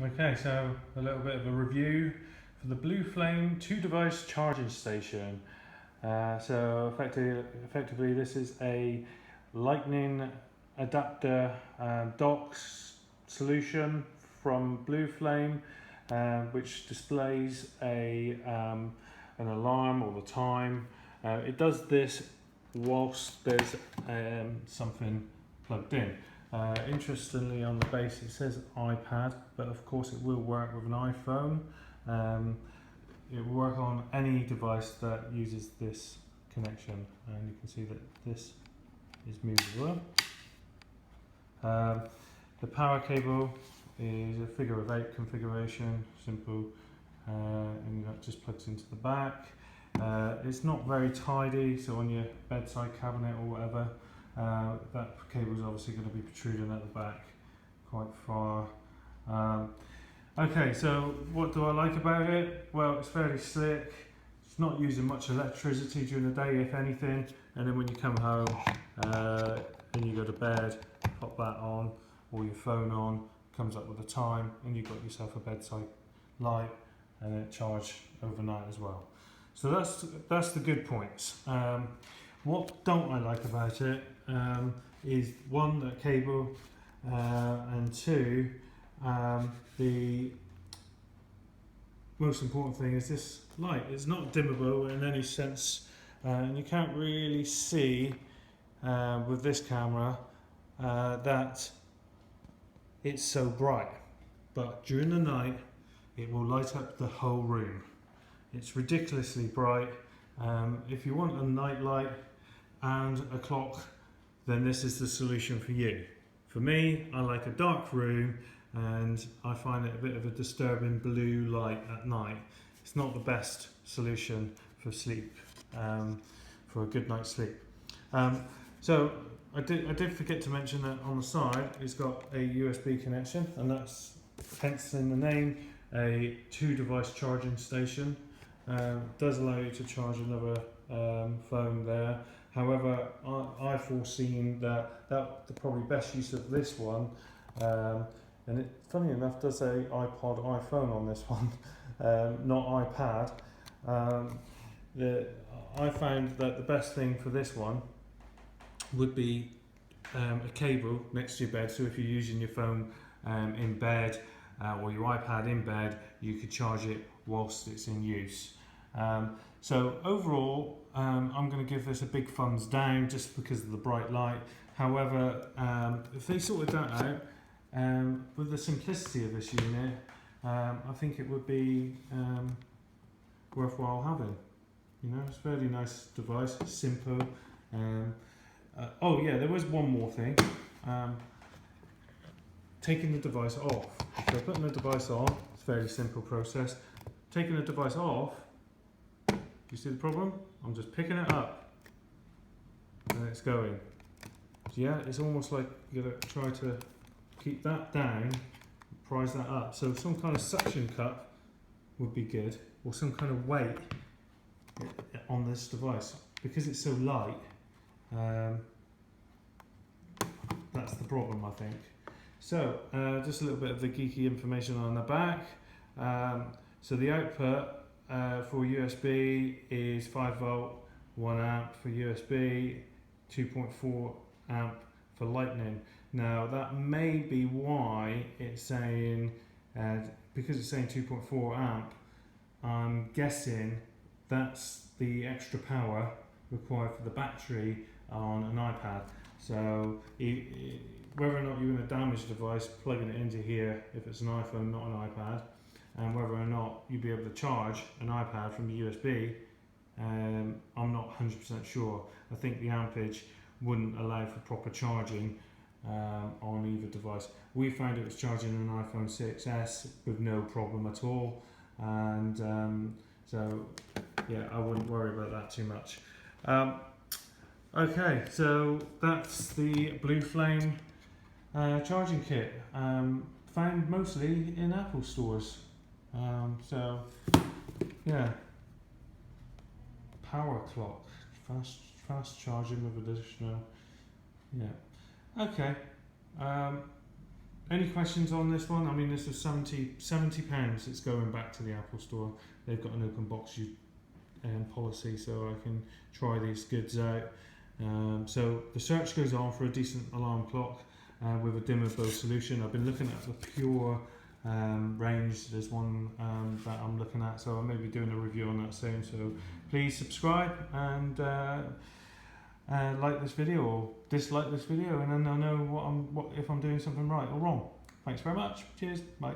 Okay, so a little bit of a review for the Blueflame 2-device charging station. So effectively this is a lightning adapter docks solution from Blueflame, which displays an alarm all the time. It does this whilst there's something plugged in. Interestingly, on the base it says iPad, but of course it will work with an iPhone. It will work on any device that uses this connection, and you can see that this is movable. The power cable is a figure of 8 configuration, simple, and that just plugs into the back. It's not very tidy, so on your bedside cabinet or whatever, that cable is obviously going to be protruding at the back quite far. Okay, so what do I like about it? Well, it's fairly slick. It's not using much electricity during the day, if anything, and then when you come home and you go to bed, pop that on, or your phone on, comes up with the time, and you've got yourself a bedside light, and it charges overnight as well. So that's the good points. What don't I like about it is one, the cable, and two, the most important thing is this light. It's not dimmable in any sense, and you can't really see with this camera that it's so bright, but during the night it will light up the whole room. It's ridiculously bright. If you want a night light and a clock, then this is the solution for you. For me, I like a dark room, and I find it a bit of a disturbing blue light at night. It's not the best solution for sleep, for a good night's sleep. So I did forget to mention that on the side it's got a USB connection, and that's hence in the name, a 2-device charging station. Does allow you to charge another phone there. However, I've foreseen that the probably best use of this one, and it, funny enough, does say iPod, iPhone on this one, not iPad. I found that the best thing for this one would be a cable next to your bed. So if you're using your phone in bed or your iPad in bed, you could charge it whilst it's in use. So overall, I'm going to give this a big thumbs down just because of the bright light. However, if they sorted that out, with the simplicity of this unit, I think it would be worthwhile having. You know, it's a fairly nice device, simple. Oh yeah, there was one more thing. Taking the device off. So putting the device on, it's a fairly simple process. Taking the device off, you see the problem? I'm just picking it up and it's going. So yeah, it's almost like you gotta try to keep that down, prise that up. So some kind of suction cup would be good, or some kind of weight on this device. Because it's so light, that's the problem, I think. So just a little bit of the geeky information on the back. So the output for USB is 5 volt, 1 amp for USB, 2.4 amp for lightning. Now that may be why it's saying, because it's saying 2.4 amp, I'm guessing that's the extra power required for the battery on an iPad. So whether or not you're going to damage the device, plugging it into here if it's an iPhone, not an iPad, and whether or not you'll be able to charge an iPad from the USB, I'm not 100% sure. I think the ampage wouldn't allow for proper charging on either device. We found it was charging an iPhone 6s with no problem at all, and so yeah, I wouldn't worry about that too much. Okay, so that's the Blueflame charging kit, found mostly in Apple stores. So yeah, power clock, fast charging with additional, yeah. Okay, Any questions on this one? I mean, this was £70. It's going back to the Apple Store. They've got an open box policy, so I can try these goods out. So the search goes on for a decent alarm clock with a dimmable solution. I've been looking at the Pure range. There's one that I'm looking at, so I may be doing a review on that soon. So please subscribe and like this video or dislike this video, and then I'll know if I'm doing something right or wrong. Thanks very much. Cheers. Bye.